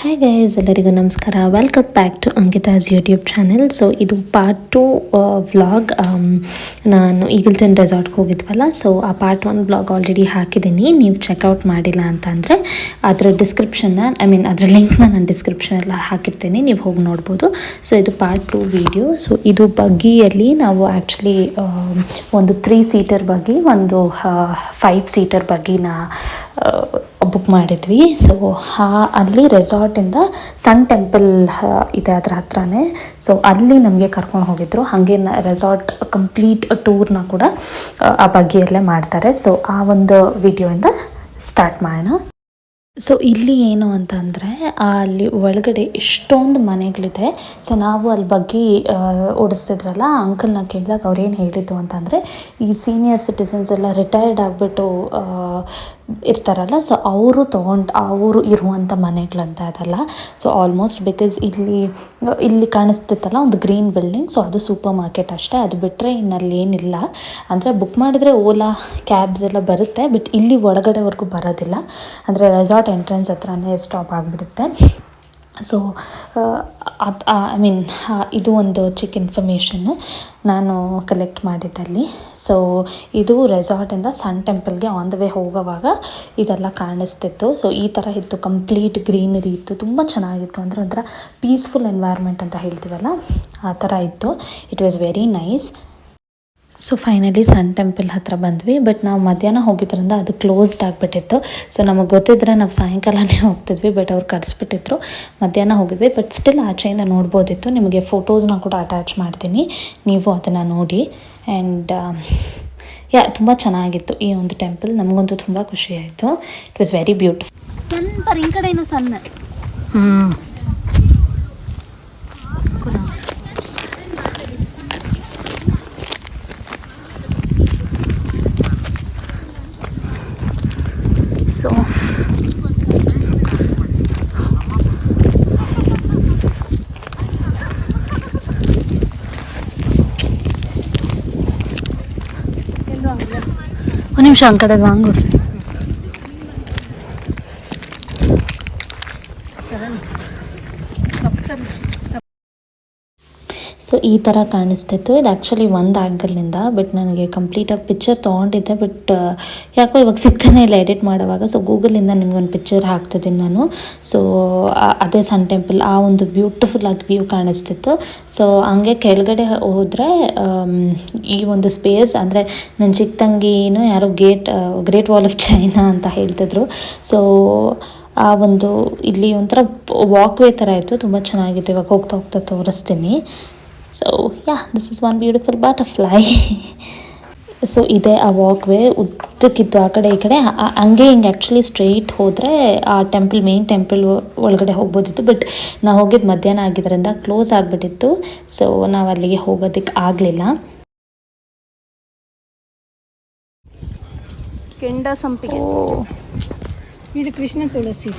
Hi guys, ಎಲ್ಲರಿಗೂ ನಮಸ್ಕಾರ. Welcome back to Ankita's YouTube channel. So ಇದು ಪಾರ್ಟ್ 2 ವ್ಲಾಗ್. ನಾನು ಈಗಲ್ಟನ್ ರೆಸಾರ್ಟ್ಗೆ ಹೋಗಿದ್ವಲ್ಲ, ಸೊ ಆ ಪಾರ್ಟ್ 1 ವ್ಲಾಗ್ ಆಲ್ರೆಡಿ ಹಾಕಿದ್ದೀನಿ. ನೀವು ಚೆಕ್ಔಟ್ ಮಾಡಿಲ್ಲ ಅಂತಂದರೆ ಅದರ ಅದರ ಲಿಂಕ್ನ ನಾನು ಡಿಸ್ಕ್ರಿಪ್ಷನಲ್ಲಿ ಹಾಕಿರ್ತೀನಿ, ನೀವು ಹೋಗಿ ನೋಡ್ಬೋದು. ಸೊ ಇದು ಪಾರ್ಟ್ 2 ವಿಡಿಯೋ. ಸೊ ಇದು ಬಗ್ಗಿಯಲ್ಲಿ ನಾವು ಆ್ಯಕ್ಚುಲಿ ಒಂದು 3 ಸೀಟರ್ ಬಗ್ಗಿ, ಒಂದು 5 ಸೀಟರ್ ಬಗ್ಗಿನ ಬುಕ್ ಮಾಡಿದ್ವಿ. ಸೊ ಅಲ್ಲಿ ರೆಸಾರ್ಟಿಂದ ಸನ್ ಟೆಂಪಲ್ ಇದೆ ಅದರ ಹತ್ರನೇ. ಸೊ ಅಲ್ಲಿ ನಮಗೆ ಕರ್ಕೊಂಡು ಹೋಗಿದ್ರು. ಹಾಗೆ ರೆಸಾರ್ಟ್ ಕಂಪ್ಲೀಟ್ ಟೂರ್ನ ಕೂಡ ಆ ಬಗ್ಗೆಯಲ್ಲೇ ಮಾಡ್ತಾರೆ. ಸೊ ಆ ಒಂದು ವಿಡಿಯೋಯಿಂದ ಸ್ಟಾರ್ಟ್ ಮಾಡೋಣ. ಸೊ ಇಲ್ಲಿ ಏನು ಅಂತಂದರೆ, ಅಲ್ಲಿ ಒಳಗಡೆ ಎಷ್ಟೊಂದು ಮನೆಗಳಿದೆ. ಸೊ ನಾವು ಅಲ್ಲಿ ಬಗ್ಗೆ ಓಡಿಸ್ತಿದ್ರಲ್ಲ, ಅಂಕಲ್ನ ಕೇಳಿದಾಗ ಅವ್ರೇನು ಹೇಳಿದ್ದು ಅಂತಂದರೆ, ಈ ಸೀನಿಯರ್ ಸಿಟಿಸನ್ಸ್ ಎಲ್ಲ ರಿಟೈರ್ಡ್ ಆಗಿಬಿಟ್ಟು ಇರ್ತಾರಲ್ಲ, ಸೊ ಅವರು ಇರುವಂಥ ಮನೆಗಳಂತ ಅದಲ್ಲ. ಸೊ ಆಲ್ಮೋಸ್ಟ್ ಬಿಕಾಸ್ ಇಲ್ಲಿ ಕಾಣಿಸ್ತಿತ್ತಲ್ಲ ಒಂದು ಗ್ರೀನ್ ಬಿಲ್ಡಿಂಗ್, ಸೊ ಅದು ಸೂಪರ್ ಮಾರ್ಕೆಟ್ ಅಷ್ಟೇ. ಅದು ಬಿಟ್ಟರೆ ಇನ್ನಲ್ಲಿ ಏನಿಲ್ಲ. ಅಂದರೆ ಬುಕ್ ಮಾಡಿದ್ರೆ ಓಲಾ ಕ್ಯಾಬ್ಸ್ ಎಲ್ಲ ಬರುತ್ತೆ, ಬಟ್ ಇಲ್ಲಿ ಒಳಗಡೆವರೆಗೂ ಬರೋದಿಲ್ಲ. ಅಂದರೆ ರೆಸಾರ್ಟ್ ಎಂಟ್ರೆನ್ಸ್ ಹತ್ರನೇ ಸ್ಟಾಪ್ ಆಗಿಬಿಡುತ್ತೆ. ಸೊ ಇದು ಒಂದು ಚಿಕ್ಕ ಇನ್ಫಾರ್ಮೇಷನ್ನು ನಾನು ಕಲೆಕ್ಟ್ ಮಾಡಿದ್ದಲ್ಲಿ. ಸೊ ಇದು ರೆಸಾರ್ಟಿಂದ ಸನ್ ಟೆಂಪಲ್ಗೆ ಆನ್ ದ ವೇ ಹೋಗೋವಾಗ ಇದೆಲ್ಲ ಕಾಣಿಸ್ತಿತ್ತು. ಸೊ ಈ ಥರ ಇತ್ತು, ಕಂಪ್ಲೀಟ್ ಗ್ರೀನರಿ ಇತ್ತು, ತುಂಬ ಚೆನ್ನಾಗಿತ್ತು. ಅಂದರೆ ಒಂಥರ ಪೀಸ್ಫುಲ್ ಎನ್ವೈರ್ಮೆಂಟ್ ಅಂತ ಹೇಳ್ತೀವಲ್ಲ, ಆ ಥರ ಇತ್ತು. It was very nice. So finally sun temple ಹತ್ರ ಬಂದ್ವಿ. ಬಟ್ ನಾವು ಮಧ್ಯಾಹ್ನ ಹೋಗಿದ್ರಿಂದ ಅದು ಕ್ಲೋಸ್ಡ್ ಆಗಿಬಿಟ್ಟಿತ್ತು. ಸೊ ನಮಗೆ ಗೊತ್ತಿದ್ರೆ ನಾವು ಸಾಯಂಕಾಲನೇ ಹೋಗ್ತಿದ್ವಿ, ಬಟ್ ಅವ್ರು ಕರೆಸ್ಬಿಟ್ಟಿದ್ರು. ಮಧ್ಯಾಹ್ನ ಹೋಗಿದ್ವಿ, ಬಟ್ ಸ್ಟಿಲ್ ಆಚೆಯಿಂದ ನೋಡ್ಬೋದಿತ್ತು. ನಿಮಗೆ ಫೋಟೋಸ್ನ ಕೂಡ ಅಟ್ಯಾಚ್ ಮಾಡ್ತೀನಿ, ನೀವು ಅದನ್ನು ನೋಡಿ. ಆ್ಯಂಡ್ ತುಂಬ ಚೆನ್ನಾಗಿತ್ತು ಈ ಒಂದು ಟೆಂಪಲ್. ನಮಗಂತೂ ತುಂಬ ಖುಷಿ ಆಯಿತು. It was very beautiful. ಸಣ್ಣ ಈ ಕಡೆನೂ ಸಣ್ಣ ಸೊ ಒಂದು ನಿಮಿಷ ಆ ಕಡೆ ವಾಂಗು. ಸೊ ಈ ಥರ ಕಾಣಿಸ್ತಿತ್ತು. ಇದು ಆ್ಯಕ್ಚುಲಿ ಒಂದು ಆ್ಯಂಗಲ್ನಿಂದ, ಬಟ್ ನನಗೆ ಕಂಪ್ಲೀಟಾಗಿ ಪಿಕ್ಚರ್ ತೊಗೊಂಡಿದ್ದೆ, ಬಟ್ ಯಾಕೋ ಇವಾಗ ಸಿಗ್ತಾನೆ ಇಲ್ಲ ಎಡಿಟ್ ಮಾಡೋವಾಗ. ಸೊ ಗೂಗಲಿಂದ ನಿಮ್ಗೊಂದು ಪಿಕ್ಚರ್ ಹಾಕ್ತಿದ್ದೀನಿ ನಾನು. ಸೊ ಅದೇ ಸನ್ ಟೆಂಪಲ್, ಆ ಒಂದು ಬ್ಯೂಟಿಫುಲ್ಲಾಗಿ ವ್ಯೂ ಕಾಣಿಸ್ತಿತ್ತು. ಸೊ ಹಂಗೆ ಕೆಳಗಡೆ ಹೋದರೆ ಈ ಒಂದು ಸ್ಪೇಸ್, ಅಂದರೆ ನನ್ನ ಚಿಕ್ಕ ತಂಗಿನೂ ಯಾರೋ ಗ್ರೇಟ್ ವಾಲ್ ಆಫ್ ಚೈನಾ ಅಂತ ಹೇಳ್ತಿದ್ರು. ಸೊ ಆ ಒಂದು ಇಲ್ಲಿ ಒಂಥರ ವಾಕ್ವೇ ಥರ ಇತ್ತು, ತುಂಬ ಚೆನ್ನಾಗಿತ್ತು. ಇವಾಗ ಹೋಗ್ತಾ ಹೋಗ್ತಾ ತೋರಿಸ್ತೀನಿ. So this is one beautiful butterfly. So ಇದೇ ಆ ವಾಕ್ವೇ, ಉದ್ದಕ್ಕಿತ್ತು ಆ ಕಡೆ ಈ ಕಡೆ. ಹಂಗೆ ಹಿಂಗೆ ಆ್ಯಕ್ಚುಲಿ ಸ್ಟ್ರೈಟ್ ಹೋದರೆ ಆ ಮೇನ್ ಟೆಂಪಲ್ ಒಳಗಡೆ ಹೋಗ್ಬೋದಿತ್ತು. ಬಟ್ ನಾವು ಹೋಗಿದ್ದು ಮಧ್ಯಾಹ್ನ ಆಗಿದ್ದರಿಂದ ಕ್ಲೋಸ್ ಆಗಿಬಿಟ್ಟಿತ್ತು. ಸೊ ನಾವು ಅಲ್ಲಿಗೆ ಹೋಗೋದಕ್ಕೆ ಆಗಲಿಲ್ಲ. ಕೆಂಡ ಸಂಪಿಗೆ, ಇದು ಕೃಷ್ಣ ತುಳಸಿ.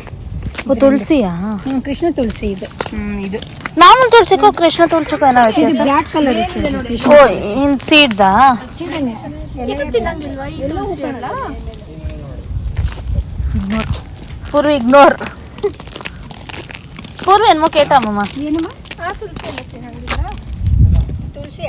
ತುಳಸಿಯಾ? ಕೃಷ್ಣ ತುಳಸಿ ಇದು. ಇದು ಮಾಮೂಲು ತುಳಸಿಗೂ ಕೃಷ್ಣ ತುಳಸಿಗೂ ಏನೋ ವ್ಯತ್ಯಾಸ? ಬ್ಲ್ಯಾಕ್ ಕಲರ್ ಇನ್ ಸೀಡ್ಸಾ? ಪೂರ್ವ ಇಗ್ನೋರ್. ಪೂರ್ವ ಏನೋ ಕೇಟಮ್ಮ ತುಳಸಿ.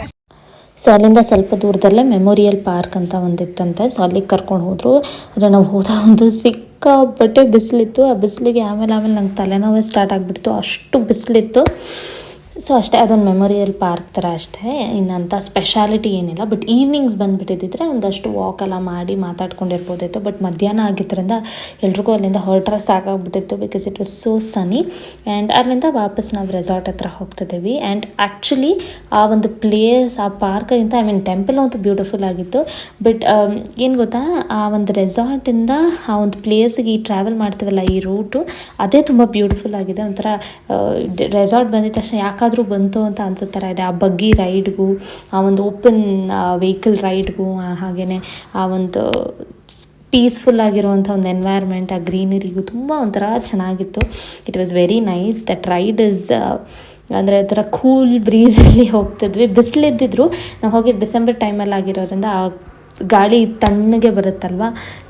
ಸೊ ಅಲ್ಲಿಂದ ಸ್ವಲ್ಪ ದೂರದಲ್ಲೇ ಮೆಮೋರಿಯಲ್ ಪಾರ್ಕ್ ಅಂತ ಒಂದಿತ್ತಂತೆ. ಸೊ ಅಲ್ಲಿಗೆ ಕರ್ಕೊಂಡು ಹೋದರು. ಆದರೆ ನಾವು ಹೋದ ಒಂದು ಸಿಕ್ಕಾಪಟ್ಟೆ ಬಿಸಿಲಿತ್ತು. ಆ ಬಿಸಿಲಿಗೆ ಆಮೇಲೆ ನಂಗೆ ತಲೆನೋವೇ ಸ್ಟಾರ್ಟ್ ಆಗಿಬಿಡ್ತು, ಅಷ್ಟು ಬಿಸಿಲಿತ್ತು. ಸೊ ಅಷ್ಟೇ, ಅದೊಂದು ಮೆಮೋರಿಯಲ್ ಪಾರ್ಕ್ ಥರ ಅಷ್ಟೇ, ಇನ್ನಂಥ ಸ್ಪೆಷಾಲಿಟಿ ಏನಿಲ್ಲ. ಬಟ್ ಈವ್ನಿಂಗ್ಸ್ ಬಂದುಬಿಟ್ಟಿದ್ದರೆ ಒಂದಷ್ಟು ವಾಕೆಲ್ಲ ಮಾಡಿ ಮಾತಾಡ್ಕೊಂಡಿರ್ಬೋದಿತ್ತು. ಬಟ್ ಮಧ್ಯಾಹ್ನ ಆಗಿದ್ದರಿಂದ ಎಲ್ರಿಗೂ ಅಲ್ಲಿಂದ ಹೊರಟ್ರೆ ಸಾಕಾಗ್ಬಿಟ್ಟಿತ್ತು, because it was so Sunny. And ಅಲ್ಲಿಂದ ವಾಪಸ್ ನಾವು ರೆಸಾರ್ಟ್ ಹತ್ರ ಹೋಗ್ತಿದ್ದೀವಿ. ಆ್ಯಂಡ್ ಆ್ಯಕ್ಚುಲಿ ಆ ಒಂದು ಪ್ಲೇಸ್, ಆ ಪಾರ್ಕಿಗಿಂತ ಟೆಂಪಲ್ ಅಂತೂ ಬ್ಯೂಟಿಫುಲ್ ಆಗಿತ್ತು. ಬಟ್ ಏನು ಗೊತ್ತಾ, ಆ ಒಂದು ರೆಸಾರ್ಟಿಂದ ಆ ಒಂದು ಪ್ಲೇಸಿಗೆ ಈ ಟ್ರಾವೆಲ್ ಮಾಡ್ತೀವಲ್ಲ, ಈ ರೂಟು, ಅದೇ ತುಂಬ ಬ್ಯೂಟಿಫುಲ್ ಆಗಿದೆ. ಒಂಥರ ರೆಸಾರ್ಟ್ ಬಂದಿದ ತಕ್ಷಣ ಯಾಕಾದರೂ ಬಂತು ಅಂತ ಅನ್ಸೋ ಥರ ಇದೆ. ಆ ಬಗ್ಗಿ ರೈಡ್ಗೂ, ಆ ಒಂದು ಓಪನ್ ವೆಹಿಕಲ್ ರೈಡ್ಗೂ, ಹಾಗೆಯೇ ಆ ಒಂದು ಪೀಸ್ಫುಲ್ ಆಗಿರುವಂಥ ಒಂದು ಎನ್ವೈರ್ಮೆಂಟ್, ಆ ಗ್ರೀನರಿಗೂ ತುಂಬ ಒಂಥರ ಚೆನ್ನಾಗಿತ್ತು. It was very nice. That ride is ಅಂದರೆ ಒಂಥರ ಕೂಲ್ ಬ್ರೀಸಲ್ಲಿ ಹೋಗ್ತಿದ್ವಿ. ಬಿಸಿಲಿದ್ದಿದ್ರು ನಾವು ಹೋಗಿ ಡಿಸೆಂಬರ್ ಟೈಮಲ್ಲಿ ಆಗಿರೋದ್ರಿಂದ ಗಾಳಿ ತಣ್ಣಗೆ ಬರುತ್ತಲ್ವ,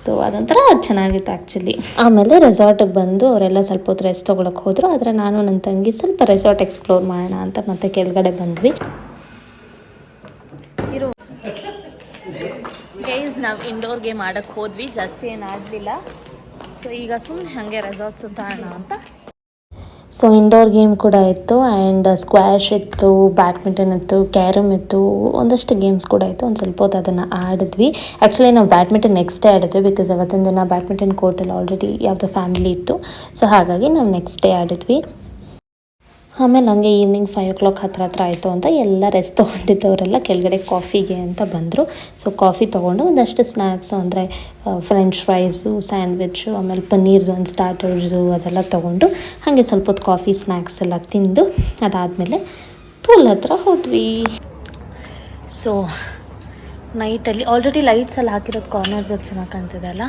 ಸೊ ಅದೊಂಥರ ಚೆನ್ನಾಗಿತ್ತು ಆ್ಯಕ್ಚುಲಿ. ಆಮೇಲೆ ರೆಸಾರ್ಟಿಗೆ ಬಂದು ಅವರೆಲ್ಲ ಸ್ವಲ್ಪ ಹೊತ್ತು ರೆಸ್ಟ್ ತೊಗೊಳಕ್ಕೆ ಹೋದರು. ಆದರೆ ನಾನು ನನ್ನ ತಂಗಿ ಸ್ವಲ್ಪ ರೆಸಾರ್ಟ್ ಎಕ್ಸ್ಪ್ಲೋರ್ ಮಾಡೋಣ ಅಂತ ಮತ್ತೆ ಕೆಳಗಡೆ ಬಂದ್ವಿ. ಗೈಸ್, ನಾವು ಇಂಡೋರ್ ಗೇಮ್ ಆಡೋಕ್ಕೆ ಹೋದ್ವಿ, ಜಾಸ್ತಿ ಏನು ಆಡಲಿಲ್ಲ. ಸೊ ಈಗ ಸುಮ್ಮನೆ ಹಾಗೆ ರೆಸಾರ್ಟ್ಸ್ ಅಂತ ಆಡೋಣ ಅಂತ. ಸೊ ಇಂಡೋರ್ ಗೇಮ್ ಕೂಡ ಇತ್ತು, ಆ್ಯಂಡ್ ಸ್ಕ್ವಾಶ್ ಇತ್ತು, ಬ್ಯಾಡ್ಮಿಂಟನ್ ಇತ್ತು, ಕ್ಯಾರಮ್ ಇತ್ತು, ಒಂದಷ್ಟು ಗೇಮ್ಸ್ ಕೂಡ ಇತ್ತು. ಒಂದು ಸ್ವಲ್ಪ ಹೊತ್ತು ಅದನ್ನು ಆಡಿದ್ವಿ. ಆ್ಯಕ್ಚುಲಿ ನಾವು ಬ್ಯಾಡ್ಮಿಂಟನ್ ನೆಕ್ಸ್ಟ್ ಡೇ ಆಡಿದ್ವಿ, ಬಿಕಾಸ್ ಅವತ್ತಿನ ದಿನ ಬ್ಯಾಡ್ಮಿಂಟನ್ ಕೋರ್ಟಲ್ಲಿ ಆಲ್ರೆಡಿ ಯಾವುದೋ ಫ್ಯಾಮಿಲಿ ಇತ್ತು. ಸೊ ಹಾಗಾಗಿ ನಾವು ನೆಕ್ಸ್ಟ್ ಡೇ ಆಡಿದ್ವಿ. ಆಮೇಲೆ ಹಂಗೆ ಈವ್ನಿಂಗ್ 5 o'clock ಹತ್ರ ಆಯಿತು ಅಂತ ಎಲ್ಲ ರೆಸ್ಟ್ ತೊಗೊಂಡಿದ್ದವರೆಲ್ಲ ಕೆಳಗಡೆ ಕಾಫಿಗೆ ಅಂತ ಬಂದರು. ಸೊ ಕಾಫಿ ತೊಗೊಂಡು ಒಂದಷ್ಟು ಸ್ನ್ಯಾಕ್ಸು, ಅಂದರೆ ಫ್ರೆಂಚ್ ಫ್ರೈಸು, ಸ್ಯಾಂಡ್ವಿಚ್ಚು, ಆಮೇಲೆ ಪನ್ನೀರ್ದು ಒಂದು ಸ್ಟಾರ್ಟರ್ಸು ಅದೆಲ್ಲ ತೊಗೊಂಡು ಹಾಗೆ ಸ್ವಲ್ಪ ಹೊತ್ತು ಕಾಫಿ ಸ್ನ್ಯಾಕ್ಸ್ ಎಲ್ಲ ತಿಂದು ಅದಾದಮೇಲೆ ಪೂಲ್ ಹತ್ರ ಹೋದ್ವಿ. ಸೊ ನೈಟಲ್ಲಿ ಆಲ್ರೆಡಿ ಲೈಟ್ಸ್ ಎಲ್ಲ ಹಾಕಿರೋದು ಕಾರ್ನರ್ಸಲ್ಲಿ ಚೆನ್ನಾಗಿ ಕಾಣ್ತಿದೆ ಅಲ್ಲ.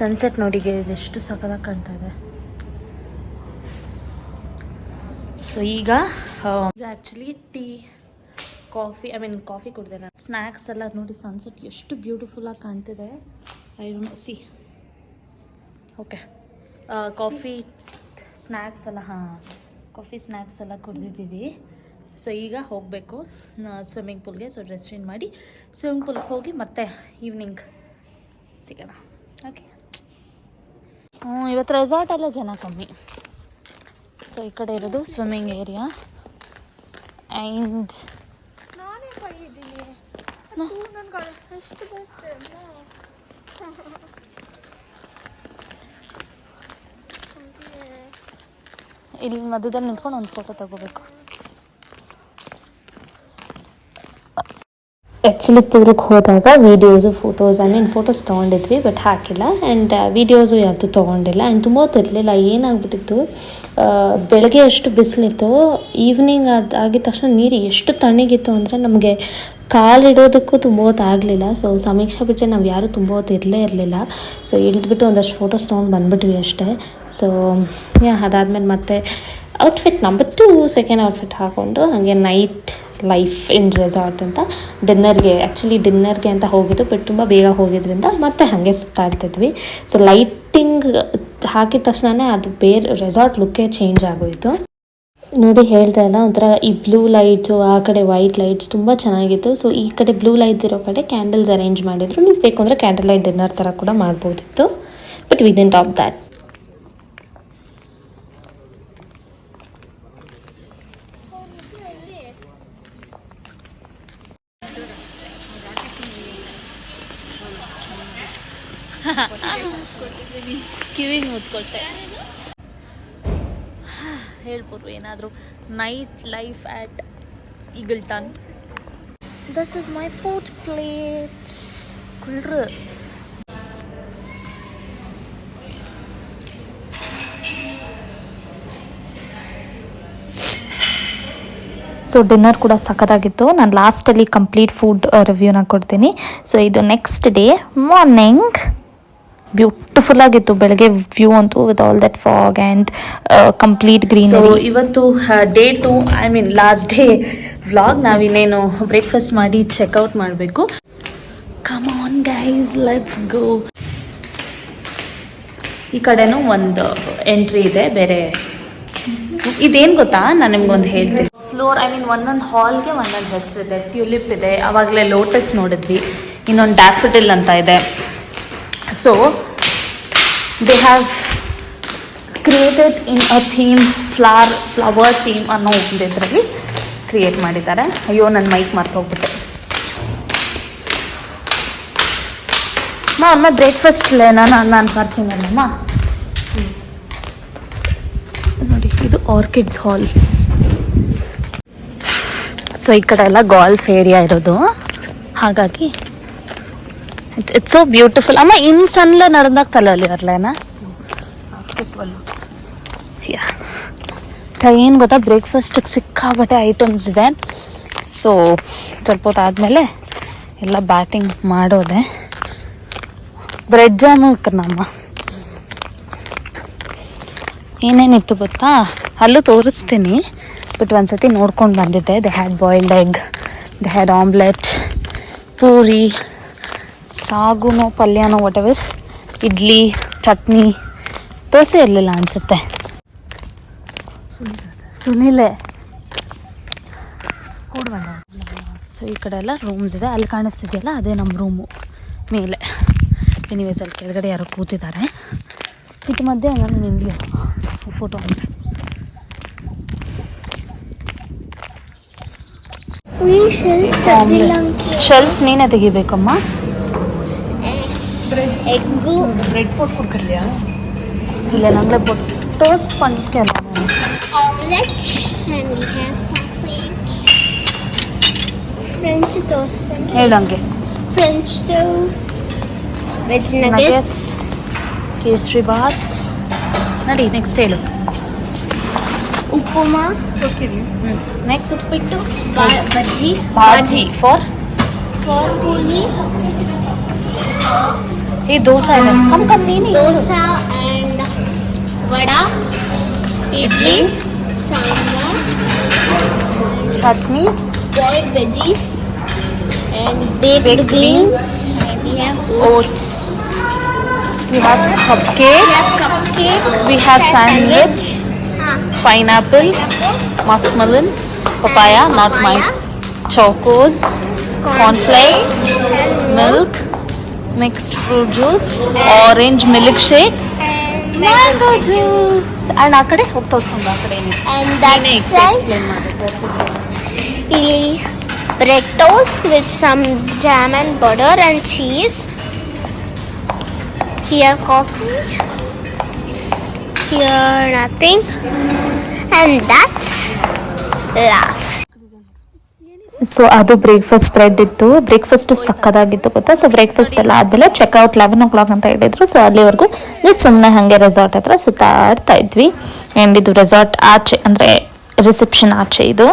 ಸನ್ಸೆಟ್ ನೋಡಿಗೆ ಎಷ್ಟು ಸಖತ್ತಾಗಿ ಕಾಣ್ತಾ ಇದೆ. ಸೊ ಈಗ ಆ್ಯಕ್ಚುಲಿ ಟೀ, ಕಾಫಿ ಕುಡಿದೆ ನಾನು. ಸ್ನ್ಯಾಕ್ಸ್ ಎಲ್ಲ ನೋಡಿ, ಸನ್ಸೆಟ್ ಎಷ್ಟು ಬ್ಯೂಟಿಫುಲ್ಲಾಗಿ ಕಾಣ್ತಿದೆ. I don't see. Okay, coffee snacks ಎಲ್ಲ ಕುಡಿದಿದ್ದೀವಿ. ಸೊ ಈಗ ಹೋಗಬೇಕು ಸ್ವಿಮ್ಮಿಂಗ್ ಪೂಲ್ಗೆ. ಸೊ ಡ್ರೆಸ್ ಚೇಂಜ್ ಮಾಡಿ ಸ್ವಿಮ್ಮಿಂಗ್ ಪೂಲ್ಗೆ ಹೋಗಿ ಮತ್ತೆ ಈವ್ನಿಂಗ್ ಸಿಗೋಣ. ಓಕೆ. ಇವತ್ತು ರೆಸಾರ್ಟೆಲ್ಲ ಜನ ಕಮ್ಮಿ. ಸೊ ಈ ಕಡೆ ಇರೋದು ಸ್ವಿಮ್ಮಿಂಗ್ ಏರಿಯಾ. ಆ್ಯಂಡ್ ಇಲ್ಲಿ ಮಧ್ಯದಲ್ಲಿ ನಿಂತ್ಕೊಂಡು ಒಂದು ಫೋಟೋ ತಗೋಬೇಕು. ಆ್ಯಕ್ಚುಲಿ ಪೂರ್ವಕ್ಕೆ ಹೋದಾಗ ವೀಡಿಯೋಸು ಫೋಟೋಸ್ ತೊಗೊಂಡಿದ್ವಿ, ಬಟ್ ಹಾಕಿಲ್ಲ. ಆ್ಯಂಡ್ ವೀಡಿಯೋಸು ಯಾವುದು ತೊಗೊಂಡಿಲ್ಲ. ಆ್ಯಂಡ್ ತುಂಬ ಹೊತ್ತಿರಲಿಲ್ಲ. ಏನಾಗ್ಬಿಟ್ಟಿತ್ತು, ಬೆಳಗ್ಗೆ ಎಷ್ಟು ಬಿಸಿಲಿತ್ತು, ಈವ್ನಿಂಗ್ ಆಗಿದ ತಕ್ಷಣ ನೀರು ಎಷ್ಟು ತಣ್ಣಗಿತ್ತು ಅಂದರೆ ನಮಗೆ ಕಾಲಿಡೋದಕ್ಕೂ ತುಂಬ ಹೊತ್ತು ಆಗಲಿಲ್ಲ. ಸೊ ಸಮೀಕ್ಷಾ ಬಿಟ್ಟರೆ ನಾವು ಯಾರೂ ತುಂಬ ಹೊತ್ತು ಇರಲಿಲ್ಲ. ಸೊ ಇಳಿದ್ಬಿಟ್ಟು ಒಂದಷ್ಟು ಫೋಟೋಸ್ ತೊಗೊಂಡು ಬಂದುಬಿಟ್ವಿ ಅಷ್ಟೇ. ಸೊ ಅದಾದಮೇಲೆ ಮತ್ತೆ ಔಟ್ಫಿಟ್ ನಂಬರ್ 2 ಸೆಕೆಂಡ್ ಔಟ್ಫಿಟ್ ಹಾಕ್ಕೊಂಡು ಹಾಗೆ ನೈಟ್ ಲೈಫ್ ಇನ್ ರೆಸಾರ್ಟ್ ಅಂತ ಡಿನ್ನರ್ಗೆ ಅಂತ ಹೋಗಿದ್ದು, ಬಟ್ ತುಂಬ ಬೇಗ ಹೋಗಿದ್ರಿಂದ ಮತ್ತೆ ಹಾಗೆ ಸುತ್ತಾಡ್ತಿದ್ವಿ. ಸೊ ಲೈಟಿಂಗ್ ಹಾಕಿದ ತಕ್ಷಣವೇ ಅದು ಬೇರೆ ರೆಸಾರ್ಟ್ ಲುಕ್ಕೇ ಚೇಂಜ್ ಆಗೋಯಿತು. ನೋಡಿ ಹೇಳ್ತಾ ಇಲ್ಲ, ಒಂಥರ ಈ ಬ್ಲೂ ಲೈಟ್ಸು, ಆ ಕಡೆ ವೈಟ್ ಲೈಟ್ಸ್ ತುಂಬ ಚೆನ್ನಾಗಿತ್ತು. ಸೊ ಈ ಕಡೆ ಬ್ಲೂ ಲೈಟ್ಸ್ ಇರೋ ಕಡೆ ಕ್ಯಾಂಡಲ್ಸ್ ಅರೇಂಜ್ ಮಾಡಿದ್ರು. ನೀವು ಬೇಕು ಅಂದರೆ ಕ್ಯಾಂಡಲ್ ಲೈಟ್ ಡಿನ್ನರ್ ಥರ ಕೂಡ ಮಾಡ್ಬೋದಿತ್ತು, but we didn't opt that. ಕಿವಿಗೆ ಮುಚ್ಕೊಳ್ತೆ. ಹೇಳ್ಬೋದು ಏನಾದರೂ. Night life at Eagleton. This is my food plate. ಕುಳ್ರು ಸೊ ಡಿನ್ನರ್ ಕೂಡ ಸಖತ್ತಾಗಿತ್ತು. ನಾನು ಲಾಸ್ಟಲ್ಲಿ ಕಂಪ್ಲೀಟ್ ಫುಡ್ ರಿವ್ಯೂನ ಕೊಡ್ತೀನಿ. ಸೊ ಇದು ನೆಕ್ಸ್ಟ್ ಡೇ ಮಾರ್ನಿಂಗ್. ಬ್ಯೂಟಿಫುಲ್ ಆಗಿತ್ತು ಬೆಳಗ್ಗೆ ವ್ಯೂ ಅಂತೂ, with all that fog and complete greenery. ಇವತ್ತು ಡೇ 2, ಲಾಸ್ಟ್ ಡೇ ವ್ಲಾಗ್. ನಾವಿನ್ನೇನು ಬ್ರೇಕ್ಫಾಸ್ಟ್ ಮಾಡಿ ಚೆಕ್ಔಟ್ ಮಾಡಬೇಕು. Come on guys, let's go. ಈ ಕಡೆನೂ ಒಂದು ಎಂಟ್ರಿ ಇದೆ ಬೇರೆ. ಇದೇನು ಗೊತ್ತಾ, ನಾನು ನಿಮ್ಗೊಂದು ಹೇಳ್ತೀನಿ. ಫ್ಲೋರ್ ಒಂದೊಂದು ಹಾಲ್ಗೆ ಒಂದೊಂದು ಹೆಸರಿದೆ. ಟ್ಯೂಲಿಪ್ ಇದೆ, ಆವಾಗಲೇ ಲೋಟಸ್ ನೋಡಿದ್ವಿ, ಇನ್ನೊಂದು ಡ್ಯಾಫಿಡಿಲ್ ಅಂತ ಇದೆ. So they have created in a theme, flower theme ಅನ್ನೋ ಒಂದು ಇದರಲ್ಲಿ ಕ್ರಿಯೇಟ್ ಮಾಡಿದ್ದಾರೆ. ಅಯ್ಯೋ, ನನ್ನ ಮೈಕ್ ಮರ್ತೋಗ್ಬಿಟ್ಟೆ. ಅಮ್ಮ ಬ್ರೇಕ್ಫಾಸ್ಟ್ ನಾನು ಮಾಡ್ತೀನಲ್ಲಮ್ಮ. ನೋಡಿ, ಇದು ಆರ್ಕಿಡ್ಸ್ ಹಾಲ್. ಸೊ ಈ ಕಡೆ ಎಲ್ಲ ಗಾಲ್ಫ್ ಏರಿಯಾ ಇರೋದು, ಹಾಗಾಗಿ ಇಟ್ಸ್ ಸೋ ಬ್ಯೂಟಿಫುಲ್. ಅಮ್ಮ ಇನ್ ಸನ್ಲ ನಡೆದಾಗ್ತಲ್ಲ ಅಲ್ಲಿ ಬರ್ಲೇನ. ಏನು ಗೊತ್ತಾ, ಬ್ರೇಕ್ಫಾಸ್ಟಿಗೆ ಸಿಕ್ಕಾಬಟ್ಟೆ ಐಟಮ್ಸ್ ಇದೆ. ಸೊ ಸ್ವಲ್ಪ ಹೊತ್ತು ಆದಮೇಲೆ ಎಲ್ಲ ಬ್ಯಾಟಿಂಗ್ ಮಾಡೋದೆ. ಬ್ರೆಡ್ ಜಾಮು ನಮ್ಮ ಏನೇನಿತ್ತು ಗೊತ್ತಾ, ಅಲ್ಲೂ ತೋರಿಸ್ತೀನಿ, ಬಟ್ ಒಂದ್ಸತಿ ನೋಡ್ಕೊಂಡು ಬಂದಿದ್ದೆ. They had boiled egg, they had omelette, puri, ಸಾಗುನೋ ಪಲ್ಯನೋ ವಾಟೆವರ್, ಇಡ್ಲಿ, ಚಟ್ನಿ, ದೋಸೆ ಇರಲಿಲ್ಲ ಅನಿಸುತ್ತೆ. ಸುನಿಲೆ. ಸೊ ಈ ಕಡೆ ಎಲ್ಲ ರೂಮ್ಸ್ ಇದೆ. ಅಲ್ಲಿ ಕಾಣಿಸ್ತಿದೆಯಲ್ಲ ಅದೇ ನಮ್ಮ ರೂಮು ಮೇಲೆ. ಎನಿವೇಸ್ ಅಲ್ಲಿ ಕೆಳಗಡೆ ಯಾರೋ ಕೂತಿದ್ದಾರೆ. ಇದು ಮಧ್ಯೆ ನಾನು ನಿಂಗೆ ಫೋಟೋ ಅಂದರೆ ಶೆಲ್ಸ್ ನೀನೇ ತೆಗಿಬೇಕಮ್ಮ. ಎಗ್ಗು ಬ್ರೆಡ್ ಕೊಟ್ಕೊಡ್ಕಲ್ಯಾ? ಇಲ್ಲ ನಂಗೆ ಟೋಸ್ಟ್ ಪಂಟ್ಕೆಲ್ಲ omelette and we have sausage, French toast, ಹೇಳಂಗೆ. French toast, veg nuggets, nuggets, kesari bath. ನಡಿ ನೆಕ್ಸ್ಟ್ ಹೇಳು. upama, next uppittu, bajji, bhaji for puri, ಈ ದೋಸೆ ಇದೆ. ಕಮ್ ನೀನು dosa and vada, idli, sambar, ಚಟ್ನೀಸ್, boiled veggies and baked beans, and we have oats. We have cupcake. We have cupcake, We have sandwich, pineapple, muskmelon, papaya, not mine, chocos, cornflakes, milk, mixed fruit juice, orange milkshake, mango juice. And ಆ ಕಡೆ ಹೋಗಿ ತೋರಿಸ್ಕೊಂಡು ಆ ಕಡೆ ಏನಿದೆ and that side explain ಮಾಡಿದ್ದೆ. bread toast with some jam and butter and cheese. Here coffee. Here nothing. And that's last. So ಅದು breakfast spread ಇತ್ತು. ಬ್ರೇಕ್ಫಾಸ್ಟ್ ಸಕ್ಕದಾಗಿತ್ತು ಗೊತ್ತಾ. ಸೊ ಬ್ರೇಕ್ಫಾಸ್ಟ್ ಎಲ್ಲ ಆದಮೇಲೆ ಚೆಕ್ಔಟ್ 11 o'clock ಅಂತ ಹೇಳಿದ್ರು. ಸೊ ಅಲ್ಲಿವರೆಗೂ ನೀವು ಸುಮ್ಮನೆ ಹಾಗೆ ರೆಸಾರ್ಟ್ ಹತ್ರ ಸುತ್ತಾಡ್ತಾ ಇದ್ವಿ. ಆ್ಯಂಡ್ ಇದು ರೆಸಾರ್ಟ್ ಆಚೆ ಅಂದರೆ ರಿಸೆಪ್ಷನ್ ಆಚೆ ಇದು.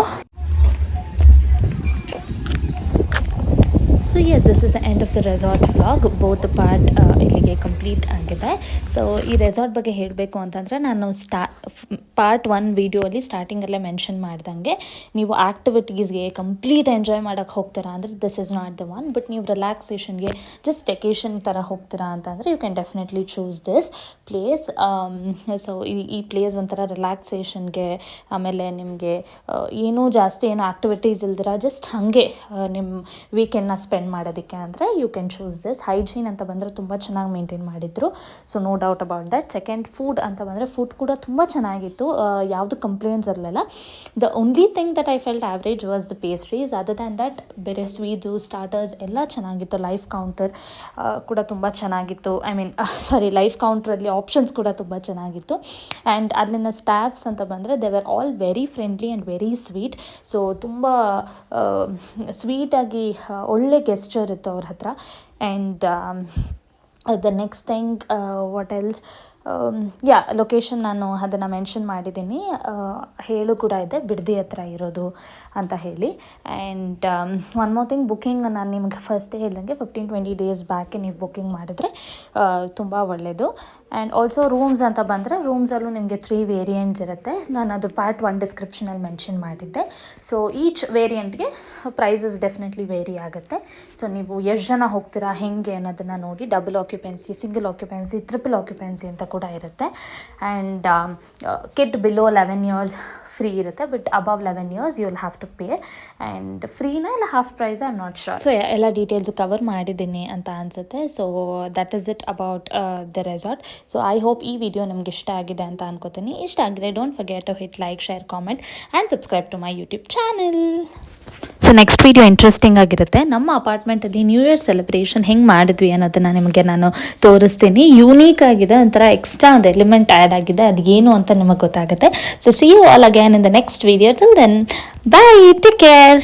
So yes, this is the end of the resort vlog. Both part ಇಲ್ಲಿಗೆ ಕಂಪ್ಲೀಟ್ ಆಗಿದೆ. ಸೊ ಈ ರೆಸಾರ್ಟ್ ಬಗ್ಗೆ ಹೇಳಬೇಕು ಅಂತಂದರೆ, ನಾನು ಪಾರ್ಟ್ 1 ವೀಡಿಯೋಲಿ ಸ್ಟಾರ್ಟಿಂಗಲ್ಲೇ ಮೆನ್ಷನ್ ಮಾಡ್ದಂಗೆ, ನೀವು ಆ್ಯಕ್ಟಿವಿಟೀಸ್ಗೆ ಕಂಪ್ಲೀಟ್ ಎಂಜಾಯ್ ಮಾಡೋಕ್ಕೆ ಹೋಗ್ತೀರಾ ಅಂದರೆ this is not the one. But ನೀವು ರಿಲ್ಯಾಕ್ಸೇಷನ್ಗೆ ಜಸ್ಟ್ ವೆಕೇಷನ್ ಥರ ಹೋಗ್ತೀರಾ ಅಂತಂದರೆ you can definitely choose this place. So ಈ ಪ್ಲೇಸ್ ಒಂಥರ ರಿಲ್ಯಾಕ್ಸೇಷನ್ಗೆ, ಆಮೇಲೆ ನಿಮಗೆ ಏನೂ ಜಾಸ್ತಿ ಏನೂ ಆ್ಯಕ್ಟಿವಿಟೀಸ್ ಇಲ್ದಿರ ಜಸ್ಟ್ ಹಾಗೆ ನಿಮ್ಮ ವೀಕೆಂಡ್ನ ಸ್ಪೆಂಡ್ ಮಾಡೋದಕ್ಕೆ ಅಂದರೆ you can choose this. Hygiene ಅಂತ ಬಂದರೆ ತುಂಬ ಚೆನ್ನಾಗಿ ಮೇಂಟೈನ್ ಮಾಡಿದ್ರು. So no doubt about that. Second, food ಅಂತ ಬಂದರೆ ಫುಡ್ ಕೂಡ ತುಂಬ ಚೆನ್ನಾಗಿತ್ತು. ಯಾವುದು ಕಂಪ್ಲೇಂಟ್ಸ್ ಇರಲಿಲ್ಲ. The only thing that I felt average was the pastries. Other than that ಬೇರೆ ಸ್ವೀಟ್ಸು, ಸ್ಟಾರ್ಟರ್ಸ್ ಎಲ್ಲ ಚೆನ್ನಾಗಿತ್ತು. ಲೈಫ್ ಕೌಂಟರ್ ಕೂಡ ತುಂಬ ಚೆನ್ನಾಗಿತ್ತು. ಲೈಫ್ ಕೌಂಟ್ರಲ್ಲಿ ಆಪ್ಷನ್ಸ್ ಕೂಡ ತುಂಬ ಚೆನ್ನಾಗಿತ್ತು. ಆ್ಯಂಡ್ ಅಲ್ಲಿನ ಸ್ಟಾಫ್ಸ್ ಅಂತ ಬಂದರೆ they were all very friendly and very sweet. So ತುಂಬ ಸ್ವೀಟಾಗಿ ಒಳ್ಳೆ ಗೆಸ್ಚರ್ ಇತ್ತು ಅವ್ರ ಹತ್ರ. And the next thing what else, location ನಾನು ಅದನ್ನು ಮೆನ್ಷನ್ ಮಾಡಿದ್ದೀನಿ, ಹೇಳು ಕೂಡ ಇದೆ, ಬಿಡದಿ ಹತ್ರ ಇರೋದು ಅಂತ ಹೇಳಿ. And one more thing, booking ನಾನು ನಿಮಗೆ ಫಸ್ಟೇ ಹೇಳ್ದಂಗೆ 15-20 ಡೇಸ್ ಬ್ಯಾಕೆ ನೀವು ಬುಕ್ಕಿಂಗ್ ಮಾಡಿದ್ರೆ ತುಂಬ ಒಳ್ಳೆಯದು. ಆ್ಯಂಡ್ ಆಲ್ಸೋ ರೂಮ್ಸ್ ಅಂತ ಬಂದರೆ ರೂಮ್ಸಲ್ಲೂ ನಿಮಗೆ 3 ವೇರಿಯಂಟ್ಸ್ ಇರುತ್ತೆ. ನಾನು ಅದು ಪಾರ್ಟ್ 1 ಡಿಸ್ಕ್ರಿಪ್ಷನಲ್ಲಿ ಮೆನ್ಷನ್ ಮಾಡಿದ್ದೆ. ಸೊ ಈಚ್ ವೇರಿಯಂಟ್ಗೆ ಪ್ರೈಸಸ್ ಡೆಫಿನೆಟ್ಲಿ ವೇರಿ ಆಗುತ್ತೆ. ಸೊ ನೀವು ಎಷ್ಟು ಜನ ಹೋಗ್ತೀರಾ ಹೆಂಗೆ ಅನ್ನೋದನ್ನು ನೋಡಿ, double occupancy, single occupancy, triple occupancy ಅಂತ ಕೂಡ ಇರುತ್ತೆ. And kid below 11 years free ಇರುತ್ತೆ. But above 11 years you will have to pay. And ಫ್ರೀನಾ ಇಲ್ಲ half price, I am not sure. So ಎಲ್ಲ ಡೀಟೇಲ್ಸು ಕವರ್ ಮಾಡಿದ್ದೀನಿ ಅಂತ ಅನಿಸುತ್ತೆ. So that is it about the resort. So I hope ಈ video ನಿಮ್ಗೆ ಇಷ್ಟ ಆಗಿದೆ ಅಂತ ಅನ್ಕೋತೀನಿ. ಇಷ್ಟ ಆಗಿದೆ don't forget to hit like, share, comment and subscribe to my YouTube channel. So next video interesting ಆಗಿರುತ್ತೆ. ನಮ್ಮ ಅಪಾರ್ಟ್ಮೆಂಟಲ್ಲಿ ನ್ಯೂ ಇಯರ್ ಸೆಲೆಬ್ರೇಷನ್ ಹೆಂಗೆ ಮಾಡಿದ್ವಿ ಅನ್ನೋದನ್ನು ನಿಮಗೆ ನಾನು ತೋರಿಸ್ತೀನಿ. ಯೂನೀಕ್ ಆಗಿದೆ, ಒಂಥರ ಎಕ್ಸ್ಟ್ರಾ ಒಂದು ಎಲಿಮೆಂಟ್ ಆ್ಯಡ್ ಆಗಿದೆ. ಅದು ಏನು ಅಂತ ನಿಮಗೆ ಗೊತ್ತಾಗುತ್ತೆ. So see you all again in the next video. Till then, bye, take care.